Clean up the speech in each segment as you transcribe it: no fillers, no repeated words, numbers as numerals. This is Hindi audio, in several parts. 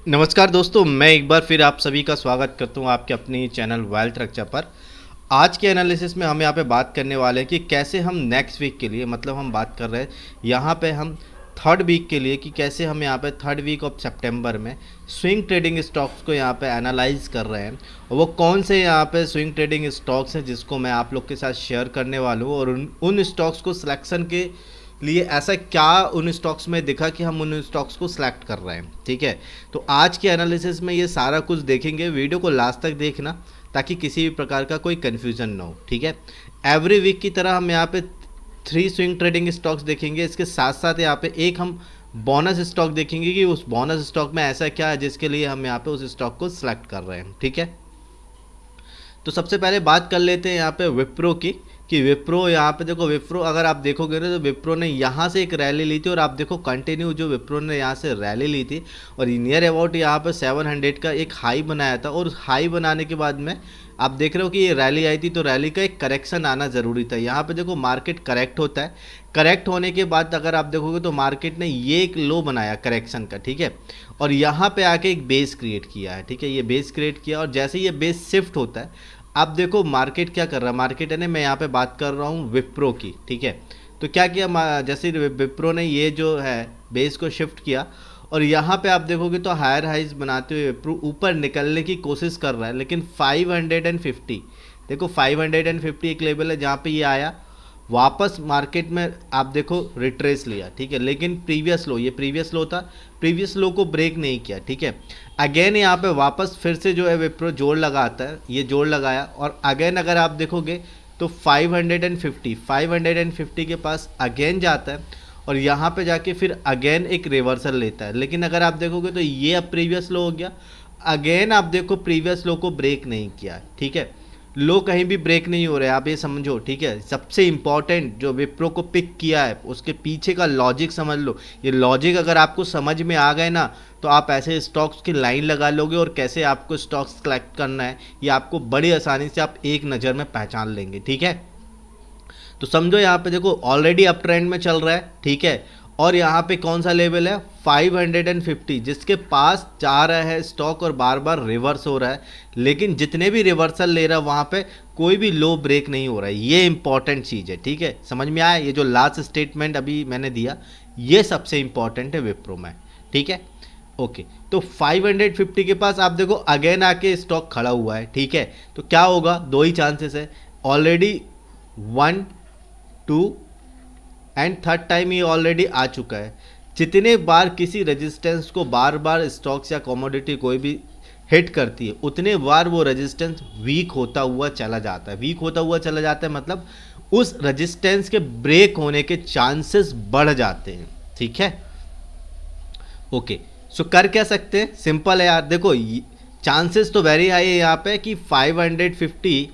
नमस्कार दोस्तों, मैं एक बार फिर आप सभी का स्वागत करता हूं आपके अपनी चैनल वेल्थ रक्षा पर। आज के एनालिसिस में हम यहाँ पे बात करने वाले हैं कि कैसे हम नेक्स्ट वीक के लिए, मतलब हम बात कर रहे हैं यहाँ पे हम थर्ड वीक के लिए, कि कैसे हम यहाँ पे थर्ड वीक ऑफ सितंबर में स्विंग ट्रेडिंग स्टॉक्स को यहाँ पे एनालाइज कर रहे हैं। और वो कौन से यहाँ पे स्विंग ट्रेडिंग स्टॉक्स हैं जिसको मैं आप लोग के साथ शेयर करने वाला हूँ, और उन स्टॉक्स को सिलेक्शन के लिए ऐसा क्या उन स्टॉक्स में दिखा कि हम उन स्टॉक्स को सिलेक्ट कर रहे हैं। ठीक है, तो आज के एनालिसिस में ये सारा कुछ देखेंगे। वीडियो को लास्ट तक देखना ताकि किसी भी प्रकार का कोई कन्फ्यूज़न ना हो। ठीक है, एवरी वीक की तरह हम यहाँ पे 3 स्विंग ट्रेडिंग स्टॉक्स देखेंगे। इसके साथ साथ यहाँ पे एक हम बोनस स्टॉक देखेंगे कि उस बोनस स्टॉक में ऐसा क्या है जिसके लिए हम यहाँ पे उस स्टॉक को सिलेक्ट कर रहे हैं। ठीक है, तो सबसे पहले बात कर लेते हैं यहाँ पे विप्रो की, कि विप्रो यहाँ पे देखो, विप्रो अगर आप देखोगे ना तो विप्रो ने यहाँ से एक रैली ली थी, और आप देखो कंटिन्यू जो विप्रो ने यहाँ से रैली ली थी और नियर अबाउट यहाँ पे 700 का एक हाई बनाया था। और हाई बनाने के बाद में आप देख रहे हो कि ये रैली आई थी, तो रैली का एक करेक्शन आना ज़रूरी था। यहाँ पे देखो मार्केट करेक्ट होता है, करेक्ट होने के बाद अगर आप देखोगे तो मार्केट ने ये एक लो बनाया करेक्शन का। ठीक है, और यहाँ पे आके एक बेस क्रिएट किया है। ठीक है, ये बेस क्रिएट किया, और जैसे ये बेस शिफ्ट होता है, आप देखो मार्केट क्या कर रहा है। मार्केट है ना, मैं यहाँ पे बात कर रहा हूँ विप्रो की। ठीक है, तो क्या किया, जैसे विप्रो ने ये जो है बेस को शिफ्ट किया, और यहाँ पे आप देखोगे तो हायर हाइज बनाते हुए विप्रो ऊपर निकलने की कोशिश कर रहा है, लेकिन 550, देखो 550 एक लेवल है जहाँ पे ये आया, वापस मार्केट में आप देखो रिट्रेस लिया। ठीक है, लेकिन प्रीवियस लो, ये प्रीवियस लो था, प्रीवियस लो को ब्रेक नहीं किया। ठीक है, अगेन यहाँ पे वापस फिर से जो है विप्रो जोड़ लगाता है, ये जोड़ लगाया, और अगेन अगर आप देखोगे तो 550 के पास अगेन जाता है, और यहाँ पे जाके फिर अगेन एक रिवर्सल लेता है। लेकिन अगर आप देखोगे तो ये अब प्रीवियस लो हो गया, अगेन आप देखो प्रीवियस लो को ब्रेक नहीं किया। ठीक है, लो कहीं भी ब्रेक नहीं हो रहा है, आप ये समझो। ठीक है, सबसे इंपॉर्टेंट जो विप्रो को पिक किया है उसके पीछे का लॉजिक समझ लो। ये लॉजिक अगर आपको समझ में आ गए ना, तो आप ऐसे स्टॉक्स की लाइन लगा लोगे, और कैसे आपको स्टॉक्स कलेक्ट करना है ये आपको बड़ी आसानी से आप एक नज़र में पहचान लेंगे। ठीक है, तो समझो यहाँ पे देखो ऑलरेडी अप ट्रेंड में चल रहा है। ठीक है, और यहाँ पे कौन सा लेवल है, 550, जिसके पास जा रहा है स्टॉक, और बार बार रिवर्स हो रहा है। लेकिन जितने भी रिवर्सल ले रहा है वहाँ पे कोई भी लो ब्रेक नहीं हो रहा है। ये इंपॉर्टेंट चीज़ है। ठीक है, समझ में आया, ये जो लास्ट स्टेटमेंट अभी मैंने दिया ये सबसे इंपॉर्टेंट है विप्रो में। ठीक है, ओके, तो 550 के पास आप देखो अगेन आके स्टॉक खड़ा हुआ है। ठीक है, तो क्या होगा, दो ही चांसेस है, ऑलरेडी 1 2 एंड थर्ड टाइम ये ऑलरेडी आ चुका है। जितने बार किसी रेजिस्टेंस को बार बार स्टॉक्स या कमोडिटी कोई भी हिट करती है, उतने बार वो रेजिस्टेंस वीक होता हुआ चला जाता है। वीक होता हुआ चला जाता है मतलब उस रेजिस्टेंस के ब्रेक होने के चांसेस बढ़ जाते हैं। ठीक है, ओके, सो कर क्या सकते हैं, सिंपल है यार। देखो चांसेस तो वेरी हाई है यहाँ पे कि 550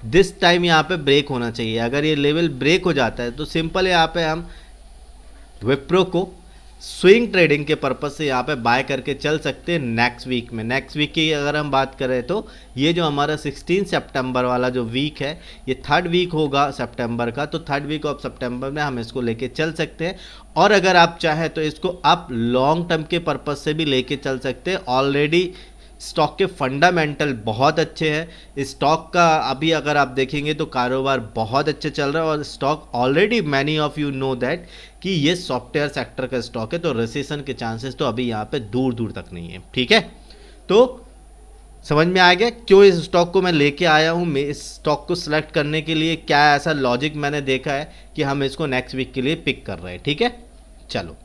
दिस टाइम यहाँ पे ब्रेक होना चाहिए। अगर ये लेवल ब्रेक हो जाता है तो सिंपल है, यहाँ पे हम विप्रो को स्विंग ट्रेडिंग के पर्पज से यहाँ पे बाय करके चल सकते हैं नेक्स्ट वीक में। नेक्स्ट वीक की अगर हम बात करें तो ये जो हमारा 16 सितंबर वाला जो वीक है, ये थर्ड वीक होगा सितंबर का, तो थर्ड वीक ऑफ सितंबर में हम इसको लेके चल सकते हैं। और अगर आप चाहें तो इसको आप लॉन्ग टर्म के पर्पज से भी लेके चल सकते हैं। ऑलरेडी स्टॉक के फंडामेंटल बहुत अच्छे हैं। स्टॉक का अभी अगर आप देखेंगे तो कारोबार बहुत अच्छे चल रहा है, और stock already many of you know that कि ये सॉफ्टवेयर सेक्टर का स्टॉक है, तो रिसेशन के चांसेस तो अभी यहाँ पे दूर दूर तक नहीं है। ठीक है, तो समझ में आ गया क्यों इस स्टॉक को मैं लेके आया हूँ। मैं इस स्टॉक को सिलेक्ट करने के लिए क्या ऐसा लॉजिक मैंने देखा है कि हम इसको नेक्स्ट वीक के लिए पिक कर रहे हैं। ठीक है, चलो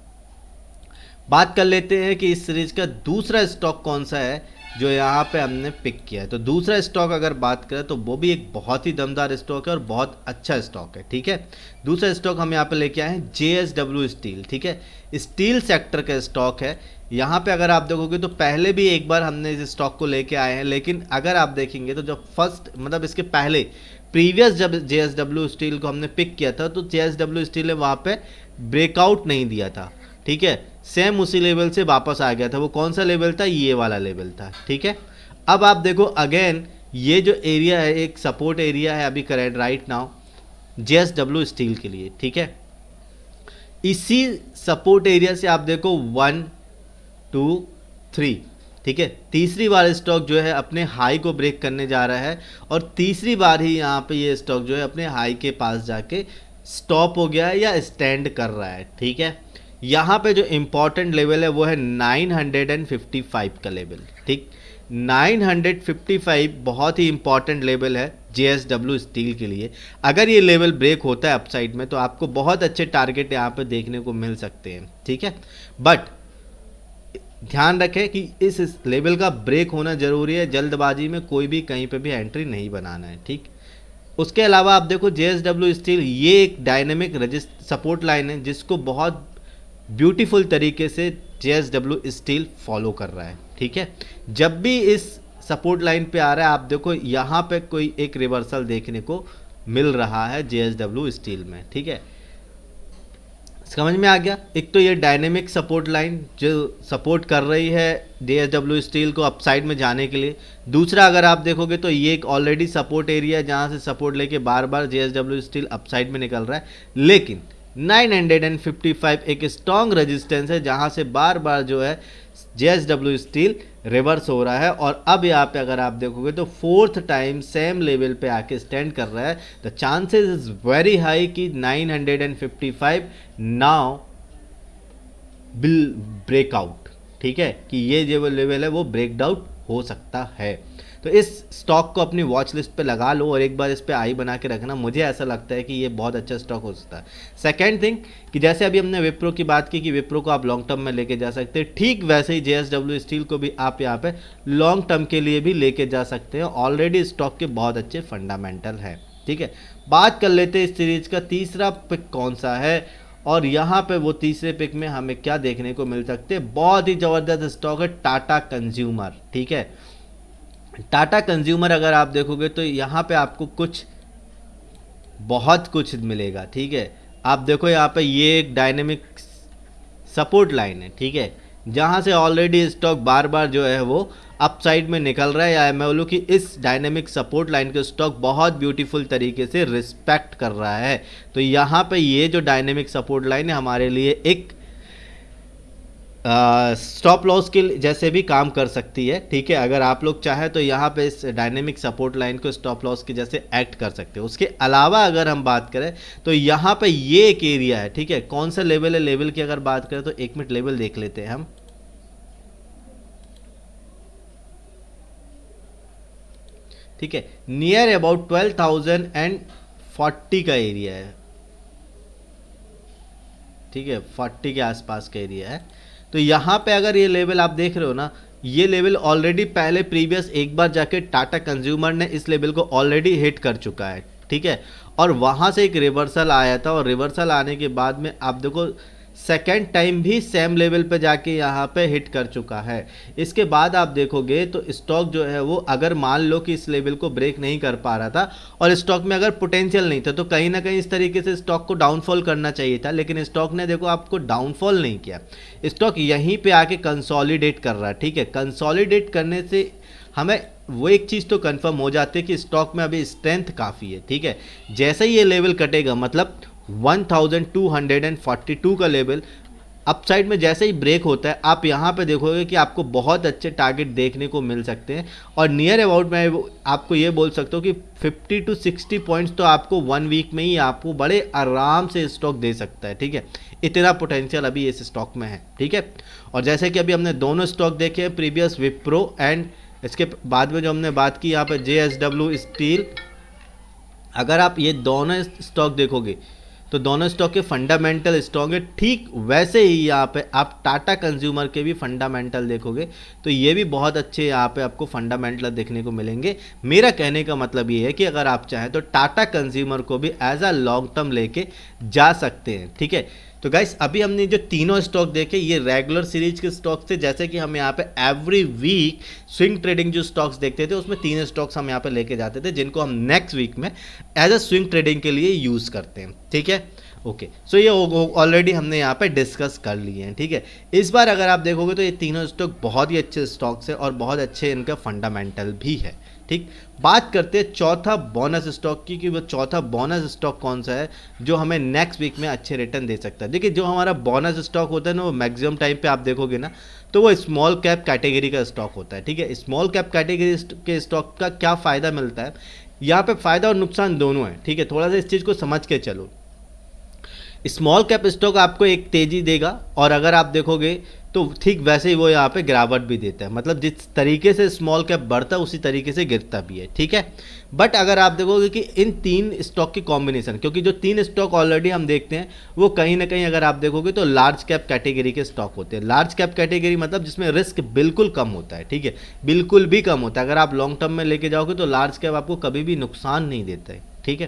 बात कर लेते हैं कि इस सीरीज का दूसरा स्टॉक कौन सा है जो यहाँ पे हमने पिक किया है। तो दूसरा स्टॉक अगर बात करें तो वो भी एक बहुत ही दमदार स्टॉक है और बहुत अच्छा स्टॉक है। ठीक है, दूसरा स्टॉक हम यहाँ पे लेके आए हैं JSW स्टील। ठीक है, स्टील सेक्टर का स्टॉक है। यहाँ पे अगर आप देखोगे तो पहले भी एक बार हमने इस स्टॉक को लेके आए हैं, लेकिन अगर आप देखेंगे तो जब फर्स्ट मतलब इसके पहले प्रीवियस जब JSW स्टील को हमने पिक किया था तो JSW स्टील ने वहाँ पे ब्रेकआउट नहीं दिया था। ठीक है, सेम उसी लेवल से वापस आ गया था। वो कौन सा लेवल था, ये वाला लेवल था। ठीक है, अब आप देखो अगेन ये जो एरिया है एक सपोर्ट एरिया है अभी current right now JSW steel के लिए। ठीक है, इसी सपोर्ट एरिया से आप देखो 1 2 3 ठीक है, तीसरी बार स्टॉक जो है अपने हाई को ब्रेक करने जा रहा है और तीसरी बार ही यहाँ पे ये स्टॉक जो है अपने हाई के पास जाके स्टॉप हो गया है या स्टैंड कर रहा है। ठीक है, यहाँ पे जो इम्पोर्टेंट लेवल है वो है 955 का लेवल। ठीक, 955 बहुत ही इंपॉर्टेंट लेवल है JSW स्टील के लिए। अगर ये लेवल ब्रेक होता है अपसाइड में तो आपको बहुत अच्छे टारगेट यहाँ पे देखने को मिल सकते हैं। ठीक है, बट ध्यान रखें कि इस लेवल का ब्रेक होना जरूरी है, जल्दबाजी में कोई भी कहीं पे भी एंट्री नहीं बनाना है। ठीक, उसके अलावा आप देखो JSW स्टील ये एक डायनेमिक सपोर्ट लाइन है जिसको बहुत ब्यूटीफुल तरीके से JSW स्टील फॉलो कर रहा है। ठीक है, जब भी इस सपोर्ट लाइन पे आ रहा है आप देखो यहाँ पे कोई एक रिवर्सल देखने को मिल रहा है JSW स्टील में। ठीक है, समझ में आ गया। एक तो ये डायनेमिक सपोर्ट लाइन जो सपोर्ट कर रही है JSW स्टील को अपसाइड में जाने के लिए। दूसरा अगर आप देखोगे तो ये एक ऑलरेडी सपोर्ट एरिया है जहाँ से सपोर्ट लेके बार बार JSW स्टील अपसाइड में निकल रहा है, लेकिन 955 एक स्ट्रॉन्ग रेजिस्टेंस है जहाँ से बार बार जो है JSW स्टील रिवर्स हो रहा है और अब यहाँ पे अगर आप देखोगे तो फोर्थ टाइम सेम लेवल पे आके स्टैंड कर रहा है। The chances is very high कि 955 नाउ विल ब्रेकआउट। ठीक है, कि ये जो लेवल है वो ब्रेकडाउन हो सकता है। तो इस स्टॉक को अपनी वॉच लिस्ट पे लगा लो और एक बार इस पे आई बना के रखना। मुझे ऐसा लगता है कि ये बहुत अच्छा स्टॉक हो सकता है। सेकेंड थिंग कि जैसे अभी हमने विप्रो की बात की कि विप्रो को आप लॉन्ग टर्म में लेके जा सकते हैं, ठीक वैसे ही JSW स्टील को भी आप यहाँ पे लॉन्ग टर्म के लिए भी लेके जा सकते हैं। ऑलरेडी स्टॉक के बहुत अच्छे फंडामेंटल हैं। ठीक है, बात कर लेते हैं इस सीरीज का तीसरा पिक कौन सा है और यहाँ पे वो तीसरे पिक में हमें क्या देखने को मिल सकते हैं। बहुत ही ज़बरदस्त स्टॉक है टाटा कंज्यूमर। ठीक है, टाटा कंज्यूमर अगर आप देखोगे तो यहाँ पे आपको बहुत कुछ मिलेगा। ठीक है, आप देखो यहाँ पे ये एक डायनेमिक सपोर्ट लाइन है। ठीक है, जहाँ से ऑलरेडी स्टॉक बार बार जो है वो अपसाइड में निकल रहा है या मैं बोलूँ कि इस डायनेमिक सपोर्ट लाइन के स्टॉक बहुत ब्यूटीफुल तरीके से रिस्पेक्ट कर रहा है। तो यहाँ पे ये जो डायनेमिक सपोर्ट लाइन है हमारे लिए एक स्टॉप लॉस के जैसे भी काम कर सकती है। ठीक है, अगर आप लोग चाहें तो यहाँ पे इस डायनेमिक सपोर्ट लाइन को स्टॉप लॉस के जैसे एक्ट कर सकते हो। उसके अलावा अगर हम बात करें तो यहाँ पे ये एक एरिया है। ठीक है, कौन सा लेवल है, लेवल की अगर बात करें तो एक मिनट लेवल देख लेते हैं हम। ठीक है, नियर अबाउट 12,040 का एरिया है। ठीक है, 40 के आसपास का एरिया है। तो यहाँ पे अगर ये लेवल आप देख रहे हो ना, ये लेवल ऑलरेडी पहले प्रीवियस एक बार जाके टाटा कंज्यूमर ने इस लेवल को ऑलरेडी हिट कर चुका है। ठीक है, और वहाँ से एक रिवर्सल आया था और रिवर्सल आने के बाद में आप देखो सेकेंड टाइम भी सेम लेवल पे जाके यहाँ पे हिट कर चुका है। इसके बाद आप देखोगे तो स्टॉक जो है वो अगर मान लो कि इस लेवल को ब्रेक नहीं कर पा रहा था और स्टॉक में अगर पोटेंशियल नहीं था तो कहीं ना कहीं इस तरीके से स्टॉक को डाउनफॉल करना चाहिए था, लेकिन स्टॉक ने देखो आपको डाउनफॉल नहीं किया। स्टॉक यहीं पे आके कंसोलिडेट कर रहा है। ठीक है, कंसोलिडेट करने से हमें वो एक चीज़ तो कंफर्म हो जाती है कि स्टॉक में अभी स्ट्रेंथ काफ़ी है। ठीक है, जैसे ही ये लेवल कटेगा मतलब 1242 का लेवल अपसाइड में जैसे ही ब्रेक होता है आप यहाँ पे देखोगे कि आपको बहुत अच्छे टारगेट देखने को मिल सकते हैं और नियर अबाउट मैं आपको ये बोल सकता हूँ कि 50 to 60 पॉइंट्स तो आपको 1 वीक में ही आपको बड़े आराम से स्टॉक दे सकता है। ठीक है, इतना पोटेंशियल अभी इस स्टॉक में है। ठीक है, और जैसे कि अभी हमने दोनों स्टॉक देखे हैं प्रीवियस विप्रो एंड इसके बाद में जो हमने बात की यहाँ पर JSW स्टील, अगर आप ये दोनों स्टॉक देखोगे तो दोनों स्टॉक के फंडामेंटल स्ट्रॉन्ग है। ठीक वैसे ही यहाँ पे आप टाटा कंज्यूमर के भी फंडामेंटल देखोगे तो ये भी बहुत अच्छे यहाँ पे आपको फंडामेंटल देखने को मिलेंगे। मेरा कहने का मतलब ये है कि अगर आप चाहें तो टाटा कंज्यूमर को भी एज अ लॉन्ग टर्म लेके जा सकते हैं। ठीक है, तो गाइस अभी हमने जो तीनों स्टॉक देखे ये रेगुलर सीरीज के स्टॉक्स थे। जैसे कि हम यहाँ पे एवरी वीक स्विंग ट्रेडिंग जो स्टॉक्स देखते थे उसमें 3 स्टॉक्स हम यहाँ पे लेके जाते थे जिनको हम नेक्स्ट वीक में एज अ स्विंग ट्रेडिंग के लिए यूज़ करते हैं। ठीक है, ओके, सो ये ऑलरेडी हमने यहाँ पे डिस्कस कर लिए हैं। ठीक है, इस बार अगर आप देखोगे तो ये तीनों स्टॉक बहुत ही अच्छे स्टॉक्स हैं और बहुत अच्छे इनका फंडामेंटल भी है। ठीक, बात करते हैं चौथा बोनस स्टॉक की कि वो चौथा बोनस स्टॉक कौन सा है जो हमें नेक्स्ट वीक में अच्छे रिटर्न दे सकता है। देखिए जो हमारा बोनस स्टॉक होता है ना वो मैक्सिमम टाइम पे आप देखोगे ना तो वो स्मॉल कैप कैटेगरी का स्टॉक होता है। ठीक है, स्मॉल कैप कैटेगरी के स्टॉक का क्या फ़ायदा मिलता है, यहाँ पे फ़ायदा और नुकसान दोनों है। ठीक है, थोड़ा सा इस चीज़ को समझ के चलो। स्मॉल कैप स्टॉक आपको एक तेज़ी देगा, और अगर आप देखोगे तो ठीक वैसे ही वो यहाँ पे गिरावट भी देता है, मतलब जिस तरीके से स्मॉल कैप बढ़ता है उसी तरीके से गिरता भी है। ठीक है, बट अगर आप देखोगे कि इन तीन स्टॉक की कॉम्बिनेशन, क्योंकि जो तीन स्टॉक ऑलरेडी हम देखते हैं वो कहीं ना कहीं अगर आप देखोगे तो लार्ज कैप कैटेगरी के स्टॉक होते हैं। लार्ज कैप कैटेगरी मतलब जिसमें रिस्क बिल्कुल कम होता है। ठीक है, बिल्कुल भी कम होता है। अगर आप लॉन्ग टर्म में लेके जाओगे तो लार्ज कैप आपको कभी भी नुकसान नहीं देता है। ठीक है,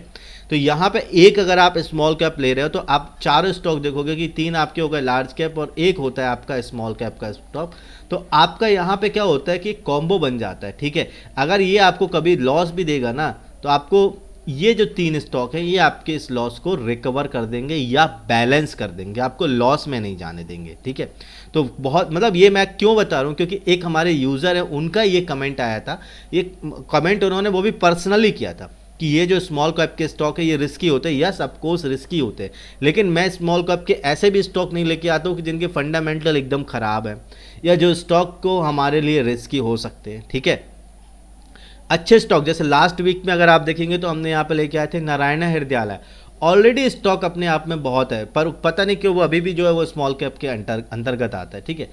तो यहाँ पे एक अगर आप स्मॉल कैप ले रहे हो तो आप चारों स्टॉक देखोगे कि तीन आपके हो गए लार्ज कैप और एक होता है आपका स्मॉल कैप का स्टॉक। तो आपका यहाँ पे क्या होता है कि कॉम्बो बन जाता है। ठीक है, अगर ये आपको कभी लॉस भी देगा ना तो आपको ये जो तीन स्टॉक है ये आपके इस लॉस को रिकवर कर देंगे या बैलेंस कर देंगे, आपको लॉस में नहीं जाने देंगे। ठीक है, तो बहुत मतलब ये मैं क्यों बता रहा हूँ, क्योंकि एक हमारे यूज़र है उनका ये कमेंट आया था, ये कमेंट उन्होंने वो भी पर्सनली किया था कि ये जो स्मॉल कैप के स्टॉक है ये रिस्की होते हैं। यस, ऑफकोर्स रिस्की होते हैं, लेकिन मैं स्मॉल कैप के ऐसे भी स्टॉक नहीं लेके आता हूँ कि जिनके फंडामेंटल एकदम ख़राब है या जो स्टॉक को हमारे लिए रिस्की हो सकते हैं। ठीक है, अच्छे स्टॉक जैसे लास्ट वीक में अगर आप देखेंगे तो हमने यहाँ पे लेके आए थे नारायण हृदयालय। ऑलरेडी स्टॉक अपने आप में बहुत है, पर पता नहीं क्यों वो अभी भी जो है वो स्मॉल कैप के अंतर्गत आता है। ठीक है,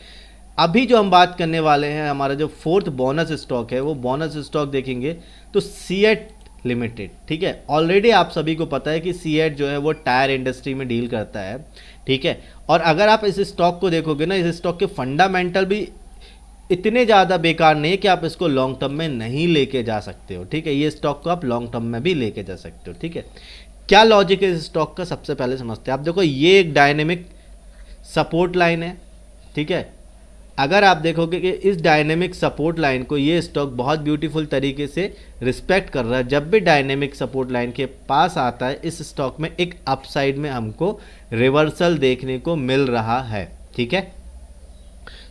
अभी जो हम बात करने वाले हैं हमारा जो फोर्थ बोनस स्टॉक है, वो बोनस स्टॉक देखेंगे तो सीएट लिमिटेड। ठीक है, ऑलरेडी आप सभी को पता है कि सीएट जो है वो टायर इंडस्ट्री में डील करता है। ठीक है, और अगर आप इस स्टॉक को देखोगे ना, इस स्टॉक के फंडामेंटल भी इतने ज़्यादा बेकार नहीं कि आप इसको लॉन्ग टर्म में नहीं लेके जा सकते हो। ठीक है, ये स्टॉक को आप लॉन्ग टर्म में भी लेके जा सकते हो। ठीक है, क्या लॉजिक है इस स्टॉक का सबसे पहले समझते हैं। आप देखो ये एक डायनेमिक सपोर्ट लाइन है। ठीक है, अगर आप देखोगे कि इस डायनेमिक सपोर्ट लाइन को ये स्टॉक बहुत ब्यूटीफुल तरीके से रिस्पेक्ट कर रहा है। जब भी डायनेमिक सपोर्ट लाइन के पास आता है इस स्टॉक में एक अपसाइड में हमको रिवर्सल देखने को मिल रहा है। ठीक है,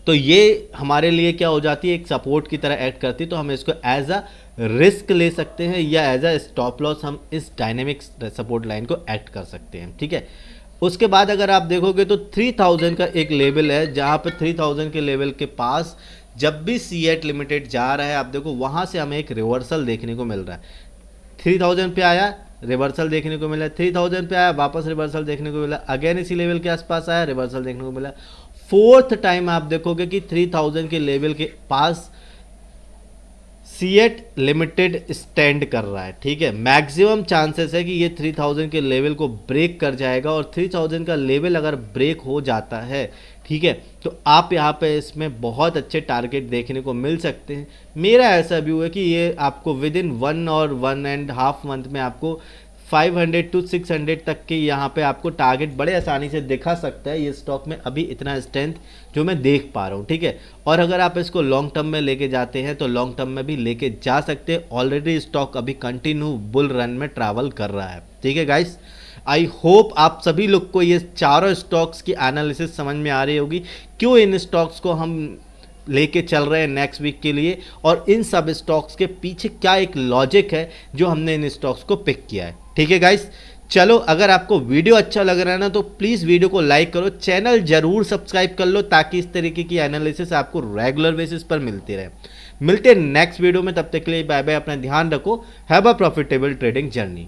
तो ये हमारे लिए क्या हो जाती है, एक सपोर्ट की तरह एक्ट करती है, तो हम इसको एज अ रिस्क ले सकते हैं या एज अ स्टॉप लॉस हम इस डायनेमिक सपोर्ट लाइन को एक्ट कर सकते हैं। ठीक है, उसके बाद अगर आप देखोगे तो 3000 का एक लेवल है, जहाँ पे 3000 के लेवल के पास जब भी सीएट लिमिटेड जा रहा है आप देखो वहाँ से हमें एक रिवर्सल देखने को मिल रहा है। 3000 पे आया, रिवर्सल देखने को मिला, 3000 पे आया, वापस रिवर्सल देखने को मिला, अगेन इसी लेवल के आसपास आया, रिवर्सल देखने को मिला। फोर्थ टाइम आप देखोगे कि 3000 के लेवल के पास सीएट लिमिटेड स्टैंड कर रहा है। ठीक है, मैक्सिमम चांसेस है कि ये 3000 के लेवल को ब्रेक कर जाएगा, और 3000 का लेवल अगर ब्रेक हो जाता है, ठीक है, तो आप यहाँ पे इसमें बहुत अच्छे टारगेट देखने को मिल सकते हैं। मेरा ऐसा व्यू है कि ये आपको विद इन 1 और 1.5 मंथ में आपको 500 to 600 तक के यहाँ पे आपको टारगेट बड़े आसानी से दिखा सकता है। ये स्टॉक में अभी इतना स्ट्रेंथ जो मैं देख पा रहा हूँ। ठीक है, और अगर आप इसको लॉन्ग टर्म में लेके जाते हैं तो लॉन्ग टर्म में भी लेके जा सकते हैं। ऑलरेडी स्टॉक अभी कंटिन्यू बुल रन में ट्रैवल कर रहा है। ठीक है गाइस, आई होप आप सभी लोग को ये चारों स्टॉक्स की एनालिसिस समझ में आ रही होगी, क्यों इन स्टॉक्स को हम लेके चल रहे हैं नेक्स्ट वीक के लिए, और इन सब स्टॉक्स के पीछे क्या एक लॉजिक है जो हमने इन स्टॉक्स को पिक किया है। ठीक है गाइस, चलो अगर आपको वीडियो अच्छा लग रहा है ना तो प्लीज़ वीडियो को लाइक करो, चैनल जरूर सब्सक्राइब कर लो ताकि इस तरीके की एनालिसिस आपको रेगुलर बेसिस पर मिलती रहे। मिलते हैं नेक्स्ट वीडियो में, तब तक के लिए बाय बाय, अपना ध्यान रखो, have a profitable trading journey.